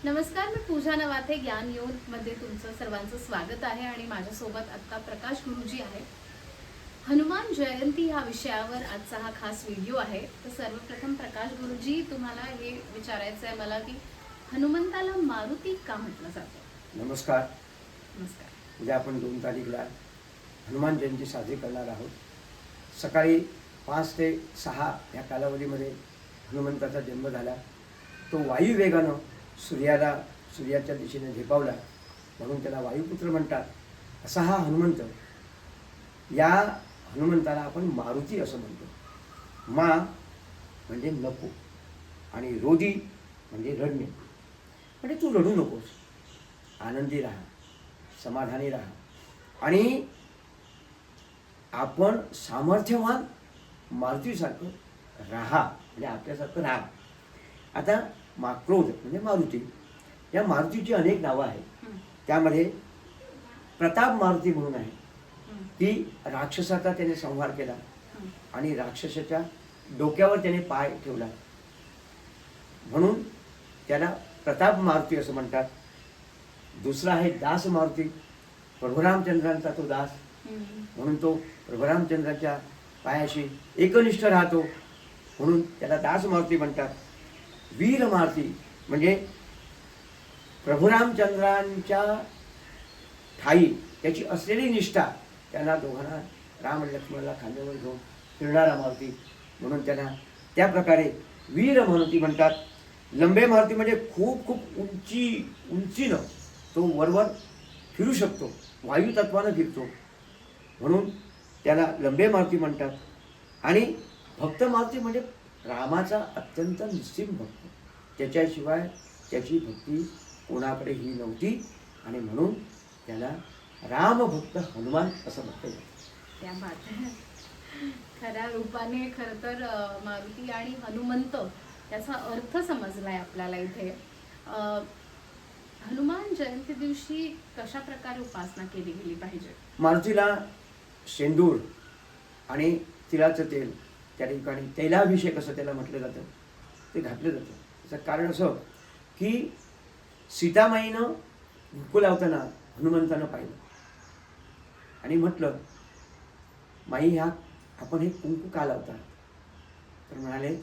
नमस्कार, मी पूजा नवाथे ज्ञान योग मध्ये तुमचं सर्वांचं स्वागत आहे आणि माझ्यासोबत आता प्रकाश गुरुजी आहेत. हनुमान जयंती ह्या विषयावर आजचा हा खास व्हिडिओ आहे. तर सर्वप्रथम प्रकाश गुरुजी, तुम्हाला हे विचारायचं आहे मला की हनुमंताला मारुती का म्हटलं जातं? नमस्कार. नमस्कार. उद्या आपण 2 तारीखला हनुमान जयंती साजरी करणार आहोत. सकाळी 5 ते 6 या कालावधीमध्ये हनुमंताचा जन्म झाला. तो वायुवेगानं सूर्याच्या दिशेने झेपावला, म्हणून त्याला वायुपुत्र म्हणतात. असा हा हनुमंत, या हनुमंताला आपण मारुती असं म्हणतो. मा म्हणजे नको आणि रोदी म्हणजे रडणे. म्हणजे तू रडू नकोस, आनंदी राहा, समाधानी राहा आणि आपण सामर्थ्यवान मारुतीसारखं राहा, म्हणजे आपल्यासारखं राहा. आता क्रोध म्हणजे मारुती. या मारुतीची अनेक नावं आहेत. त्यामध्ये प्रताप मारुती म्हणून आहे, की राक्षसाचा त्याने संहार केला आणि राक्षसाच्या डोक्यावर त्याने पाय ठेवला, म्हणून त्याला प्रताप मारुती असं म्हणतात. दुसरा आहे दास मारुती, प्रभुरामचंद्रांचा तो दास, म्हणून तो प्रभुरामचंद्राच्या पायाशी एकनिष्ठ राहतो, म्हणून त्याला दास मारुती म्हणतात. वीर मारुती म्हणजे प्रभुरामचंद्रांच्या ठाई त्याची असलेली निष्ठा, त्यांना दोघांना राम आणि लक्ष्मणाला खांद्यावर घेऊन फिरणारा मारुती, म्हणून त्यांना त्या प्रकारे वीर मारुती म्हणतात. लंबे मारुती म्हणजे खूप खूप उंचीनं तो वरवर फिरू शकतो, वायुतत्वानं फिरतो, म्हणून त्याला लंबे मारुती म्हणतात. आणि भक्त मारुती म्हणजे रामाचा अत्यंत निस्सीम भक्त, त्याच्याशिवाय त्याची भक्ती कोणाकडेही नव्हती, आणि म्हणून त्याला रामभक्त हनुमान असं म्हटलं जातं. त्या बात आहे. खऱ्या रूपाने खरं तर मारुती आणि हनुमंत याचा अर्थ समजलाय आपल्याला इथे. हनुमान जयंती दिवशी कशा प्रकारे उपासना केली गेली पाहिजे? मारुतीला शेंदूर आणि तिळाचं तेल, त्या ठिकाणी तैलाभिषेक असं त्याला म्हटलं जातं, ते घातलं जातं. त्याचं कारण असं की सीतामाईनं कुंकू लावताना हनुमंतानं पाहिलं आणि म्हटलं, माई ह्या आपण हे कुंकू का लावता? तर म्हणाले,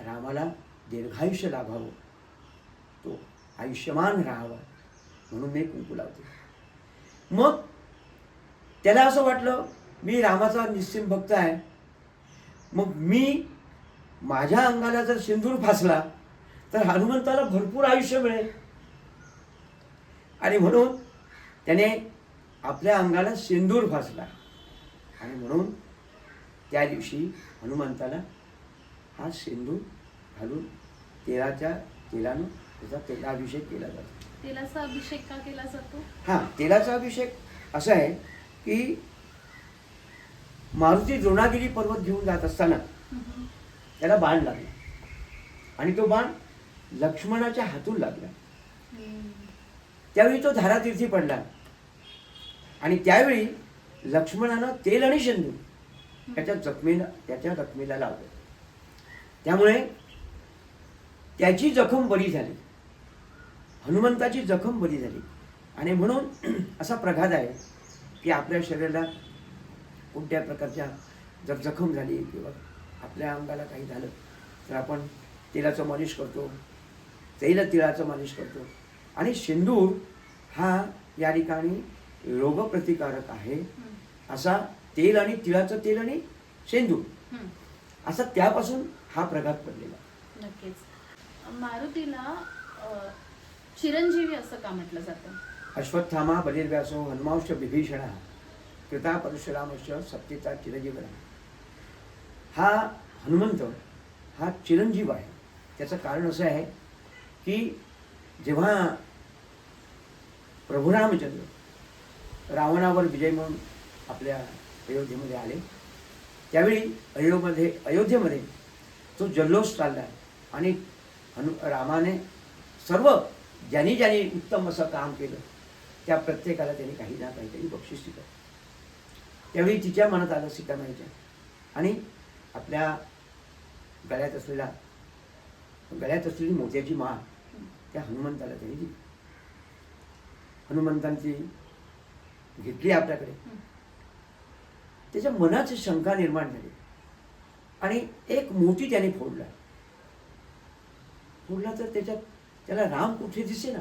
रामाला दीर्घायुष्य लाभावं, तो आयुष्यमान राहावा, म्हणून मी कुंकू लावते. मग त्याला असं वाटलं, मी रामाचा निस्सीम भक्त आहे, मग मी माझ्या अंगाला जर सिंदूर फासला तर हनुमंताला भरपूर आयुष्य मिळेल, आणि म्हणून त्याने आपल्या अंगाला सिंदूर फासला, आणि म्हणून त्या दिवशी हनुमंताला हा सिंदूर घालून तेलानं त्याचा तेलाभिषेक केला जातो. तेलाचा अभिषेक का केला जातो? तेलाचा अभिषेक असा आहे की मारुती द्रोणागिरी पर्वत घेऊन जात असताना त्याला बाण लागला, आणि तो बाण लक्ष्मणाच्या हातून लागला. त्यावेळी तो धारातीर्थी पडला, आणि त्यावेळी लक्ष्मणानं तेल आणि शेंदूर त्याच्या जखमेला लावलं. त्यामुळे त्याची जखम बरी झाली, हनुमंताची जखम बरी झाली. आणि म्हणून असा प्रघात आहे की आपल्या शरीराला कोणत्या प्रकारच्या जर जखम झाली किंवा आपल्या अंगाला काही झालं तर आपण तेलाचं मालिश करतो, तिळाचं मालिश करतो. आणि शेंदूर हा या ठिकाणी रोगप्रतिकारक आहे. असा तेल आणि तिळाचं तेल आणि शेंदूर असा त्यापासून हा प्रघात पडलेला. नक्कीच. मारुतीला चिरंजीवी असं का म्हटलं जातं? अश्वत्थामा बलिर्व्यासो हनुमांश्च विभीषणः कृता परशुरामश्च सप्तेचा चिरंजीव. हा हनुमंत हा चिरंजीव आहे. त्याचं कारण असं आहे की जेव्हा प्रभू रामचंद्र रावणावर विजय म्हणून आपल्या अयोध्येमध्ये आले, त्यावेळी अयोध्येमध्ये तो जल्लोष चालला, आणि रामाने सर्व ज्यांनी उत्तम असं काम केलं त्या प्रत्येकाला त्यांनी काही ना काहीतरी बक्षीस दिलं. त्यावेळी तिच्या मनात आलं सीतामाईच्या, आणि आपल्या गळ्यात असलेली मोत्याची माळ त्या हनुमंताला त्यांनी दिली. हनुमंतांची घेतली आपल्याकडे. त्याच्या मनात शंका निर्माण झाली आणि एक मोती त्याने फोडला तर त्याला राम कुठे दिसेना.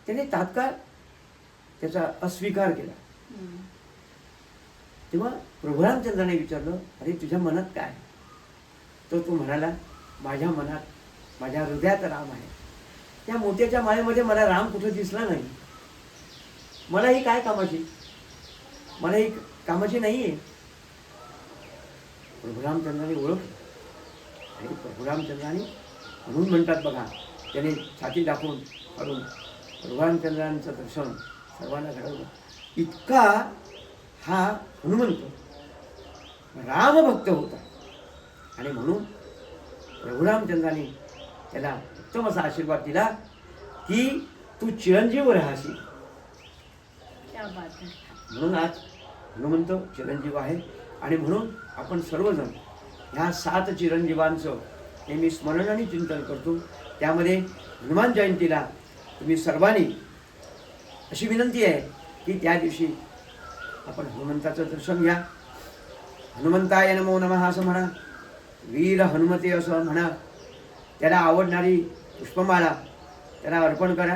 त्याने तात्काळ त्याचा अस्वीकार केला. तेव्हा प्रभू रामचंद्राने विचारलं, अरे तुझ्या मनात काय? तर तो म्हणाला, माझ्या मनात माझ्या हृदयात राम आहे. त्या मोत्याच्या माळेमध्ये मला राम कुठे दिसला नाही. मला ही काय कामाची? मला ही कामाची नाहीये. प्रभू रामचंद्राने ओळखलं. आणि प्रभू रामचंद्राने म्हणून म्हणतात बघा, त्याने छाती दाखवून काढून प्रभू रामचंद्रांचं दर्शन सर्वांना घडवलं. इतका हा हनुमंत रामभक्त होता आणि म्हणून प्रभू रामचंद्राने त्याला उत्तम असा आशीर्वाद दिला की तू चिरंजीव राहाशील. म्हणून आज हनुमंत चिरंजीव आहे. आणि म्हणून आपण सर्वजण ह्या 7 चिरंजीवांचं नेहमी स्मरण आणि चिंतन करतो. त्यामध्ये हनुमान जयंतीला तुम्ही सर्वांनी अशी विनंती आहे की त्या दिवशी आपण हनुमंताचं दर्शन घ्या. हनुमंताय नमो नमः असं म्हणा, वीर हनुमते असं म्हणा. त्याला आवडणारी पुष्पमाळा त्याला अर्पण करा.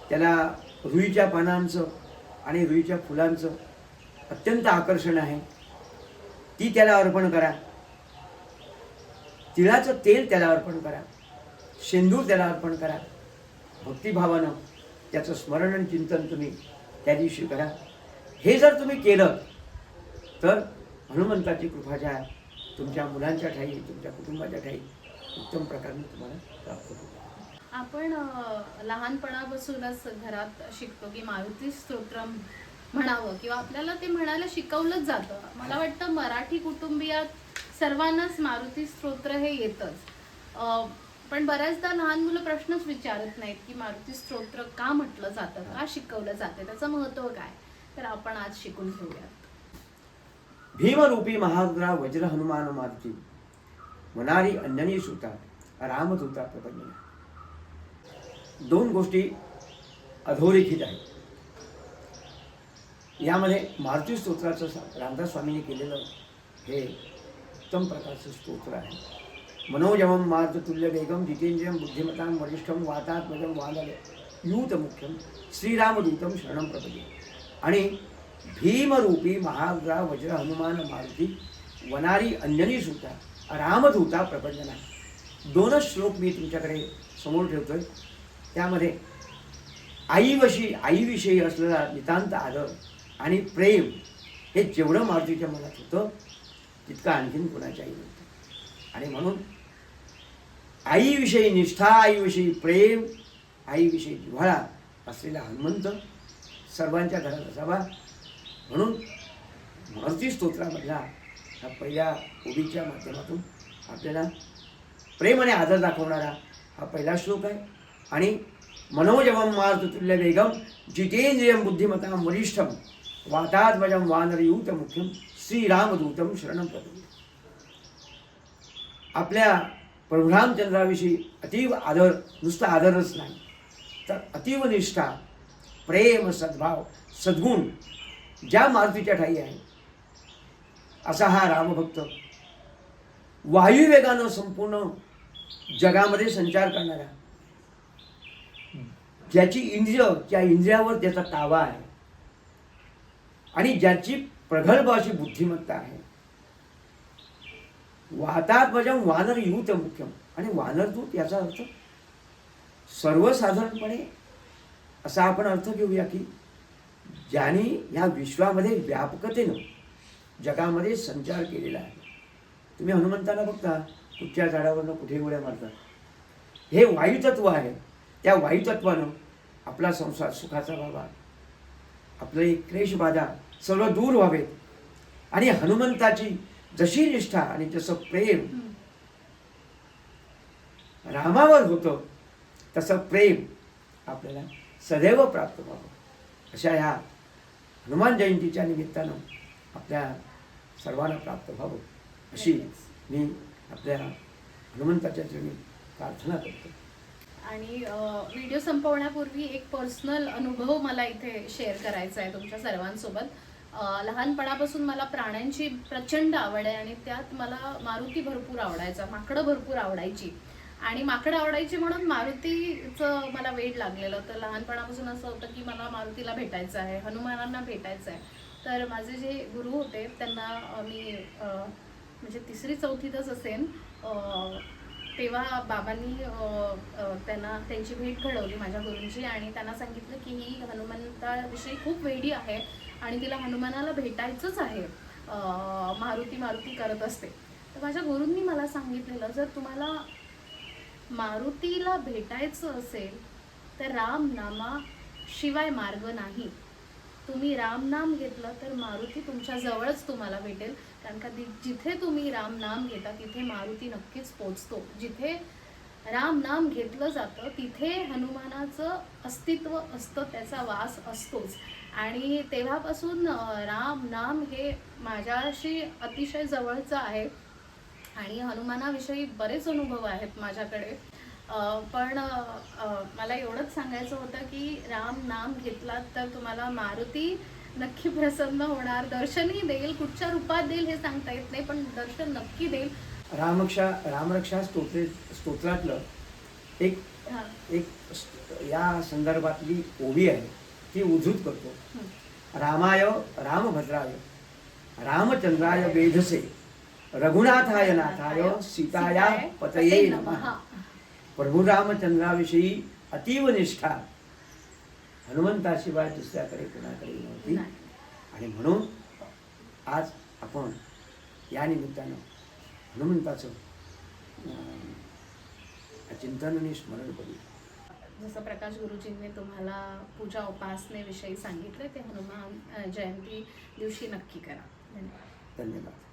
त्याला रुईच्या पानांचं आणि रुईच्या फुलांचं अत्यंत आकर्षण आहे, ती त्याला अर्पण करा. तिळाचं तेल त्याला अर्पण करा. शेंदूर त्याला अर्पण करा. भक्तिभावानं त्याचं स्मरण आणि चिंतन तुम्ही त्या दिवशी करा. हे जर तुम्ही केलं तर हनुमंताची कृपा ज्या तुमच्या मुलांच्या ठाई, तुमच्या कुटुंबाच्या ठाई उत्तम प्रकारे तुम्हाला प्राप्त होईल. आपण लहानपणापासूनच घरात शिकतो की मारुती स्तोत्रम म्हणावं किंवा आपल्याला ते म्हणायला शिकवलंच जातं. मला वाटतं मराठी कुटुंबियात सर्वांनाच मारुती स्तोत्र हे येतच. पण बऱ्याचदा लहान मुलं प्रश्नच विचारत नाहीत की मारुती स्तोत्र का म्हटलं जातं, का शिकवलं जातं, त्याचं महत्त्व काय. तर आपण आज शिकून घेऊयात. भीमरूपी महारुद्रा वज्र हनुमान मारुती मनारी अंजनी सुता रामदूता प्रपंचना. 2 गोष्टी अधोरेखित आहेत. यामध्ये मारुती स्तोत्राचं रामदास स्वामींनी केलेलं हे उत्तम प्रकारचं स्तोत्र आहे. मनोजमं मारुततुल्य वेगम जितेंद्रियं बुद्धिमतां वरिष्ठं वातात्मजं वानरयूत मुख्यं श्रीरामदूतं शरणं प्रपद्ये. आणि भीमरूपी महारुद्रा वज्र हनुमान मारुती वनारी अंजनी सुता रामदूता प्रपंचना. 2च श्लोक मी तुमच्याकडे समोर ठेवतोय. त्यामध्ये आईविषयी असलेला नितांत आदर आणि प्रेम हे जेवढं मारुतीच्या मनात होतं तितकं आणखीन कुणाच्याही नव्हतं. आणि म्हणून आईविषयी निष्ठा, आईविषयी प्रेम, आईविषयी जिव्हाळा असलेला हनुमंत सर्वांच्या घरात असावा. म्हणून मारुती स्तोत्रामधला हा पहिल्या ओवीच्या माध्यमातून आपल्याला प्रेम आणि आदर दाखवणारा हा पहिला श्लोक आहे. आणि मनोजवं मारुततुल्य वेगम जितेंद्रियं बुद्धिमतां वरिष्ठं वातात्मजं वानरयूत मुख्यं श्रीरामदूतं शरणं प्रपद्ये. आपल्या प्रभू रामचंद्राविषयी अतीव आदर, नुसता आदरच नाही तर अतीव निष्ठा, प्रेम, सद्भाव, सद्गुण ज्या मारुतीच्या ठाई आहे असा हा रामभक्त वायुवेगानं संपूर्ण जगामध्ये संचार करणारा, ज्याची ज्या इंद्रियावर त्याचा ताबा आहे आणि ज्याची प्रगल्भ अशी बुद्धिमत्ता आहे. वातात्मजं वानरयूत मुख्यम. आणि वानरदूत याचा अर्थ सर्वसाधारणपणे असा आपण अर्थ घेऊया की ज्यांनी या विश्वामध्ये व्यापकतेनं जगामध्ये संचार केलेला आहे. तुम्ही हनुमंताला बघता कुठच्या झाडावरनं कुठे उड्या मारतात. हे वायुतत्व आहे. त्या वायुतत्वानं आपला संसार सुखाचा व्हावा, आपले क्लेश बाधा सर्व दूर व्हावेत. आणि हनुमंताची जशी निष्ठा आणि जसं प्रेम रामावर होतं तसं प्रेम आपल्याला सदैव प्राप्त व्हावं. अशा ह्या हनुमान जयंतीच्या निमित्तानं आपल्या सर्वांना प्राप्त व्हावं अशी मी आपल्या हनुमंताच्या चरणी प्रार्थना करतो. आणि व्हिडिओ संपवण्यापूर्वी एक पर्सनल अनुभव मला इथे शेअर करायचा आहे तुमच्या सर्वांसोबत. लहानपणापासून मला प्राण्यांची प्रचंड आवड आहे आणि त्यात मला मारुती भरपूर आवडायचा, माकडं भरपूर आवडायची. आणि माकडं आवडायची म्हणून मारुतीचं मला वेड लागलेलं. तर लहानपणापासून असं होतं की मला मारुतीला भेटायचं आहे, हनुमानांना भेटायचं आहे. तर माझे जे गुरु होते त्यांना मी म्हणजे 3री-4थीतच असेन तेव्हा बाबांनी त्यांना त्यांची भेट घडवली माझ्या गुरूंची आणि त्यांना सांगितलं की ही हनुमंताविषयी खूप वेडी आहे आणि तिला हनुमानाला भेटायचंच आहे. मारुती मारुती करत असते. तर माझ्या गुरूंनी मला सांगितलेलं, जर तुम्हाला मारुतीला भेटायचं असेल तर राम नामा शिवाय मार्ग नाही. तुम्ही राम नाम घेतलं तर मारुती तुमच्या जवळच तुम्हाला भेटेल. कारण का जिथे तुम्ही राम नाम घेता तिथे मारुती नक्कीच पोचतो. जिथे राम नाम घेतलं जातं तिथे हनुमानाचं अस्तित्व असतं, त्याचा वास असतोच. आणि तेव्हापासून राम नाम हे माझ्याशी अतिशय जवळचं आहे. आणि हनुमानाविषयी बरेच अनुभव आहेत माझ्याकडे. पण मला एवढंच सांगायचं होतं की राम नाम घेतलात तर तुम्हाला मारुती नक्की प्रसन्न होणार, दर्शनही देईल. कुठच्या रूपात देईल हे सांगता येत नाही, पण दर्शन नक्की देईल. रामरक्षा स्तोत्रातलं एक हां. या संदर्भातली ओवी आहे ती उद्धृत करतो. रामाय रामभद्राय रामचंद्राय वेधसे रघुनाथाय नाथाय सीताया पतये नमः. प्रभू रामचंद्राविषयी अतीव निष्ठा हनुमंताशिवाय दुसऱ्याकडे कुणाकडे नव्हती. नाही. आणि म्हणून आज आपण या निमित्तानं हनुमंताचं चिंतन आणि स्मरण करूया. जसं प्रकाश गुरुजींनी तुम्हाला पूजा उपासनेविषयी सांगितलं ते हनुमान जयंती दिवशी नक्की करा. धन्यवाद. धन्यवाद.